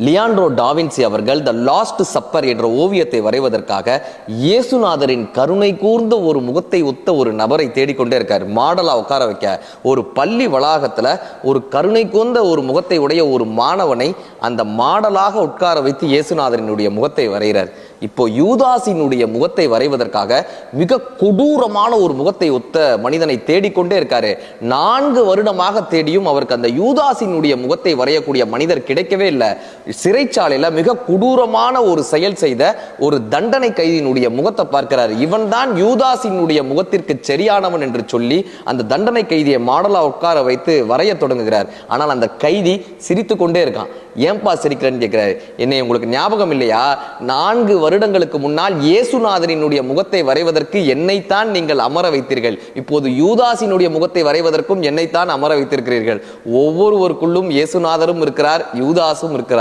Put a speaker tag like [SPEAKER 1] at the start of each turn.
[SPEAKER 1] Leandro da Vinci அவர்கள் the last supper என்ற ஓவியத்தை வரைவதற்காக இயேசுநாதரின் கருணை கூர்ந்த ஒரு முகத்தை ஒத்த ஒரு நபரை தேடிக்கொண்டே இருக்கார். மாடலா உட்கார வைக்க ஒரு பள்ளி வளாகத்துல ஒரு கருணை கூர்ந்த ஒரு முகத்தை உடைய ஒரு மாணவனை அந்த மாடலாக உட்கார வைத்து இயேசுநாதரினுடைய முகத்தை வரைகிறார். இப்போ யூதாசினுடைய முகத்தை வரைவதற்காக மிக கொடூரமான ஒரு முகத்தை ஒத்த மனிதனை தேடிக்கொண்டே இருக்காரு. 4 வருடமாக தேடியும் அவருக்கு அந்த யூதாசினுடைய முகத்தை வரையக்கூடிய மனிதர் கிடைக்கவே இல்லை. சிறைச்சாலையில மிக கொடூரமான ஒரு செயல் செய்த ஒரு தண்டனை கைதியினுடைய முகத்தை பார்க்கிறார். இவன் தான் யூதாசினுடைய முகத்திற்கு சரியானவன் என்று சொல்லி அந்த தண்டனை கைதியை மாடலா உட்கார வைத்து வரைய தொடங்குகிறார். ஆனால் அந்த கைதி சிரித்து கொண்டே இருக்கான். ஏன்பா சிரிக்கிறேன்னு கேட்கிறாரு. என்னை உங்களுக்கு ஞாபகம் இல்லையா? 4 வருடங்களுக்கு முன்னால் இயேசுநாதரினுடைய முகத்தை வரைவதற்கு என்னைத்தான் நீங்கள் அமர வைத்தீர்கள். இப்போது யூதாசினுடைய முகத்தை வரைவதற்கும் என்னைத்தான் அமர வைத்திருக்கிறீர்கள். ஒவ்வொருவருக்குள்ளும் இயேசுநாதரும் இருக்கிறார், யூதாசும் இருக்கிறார்.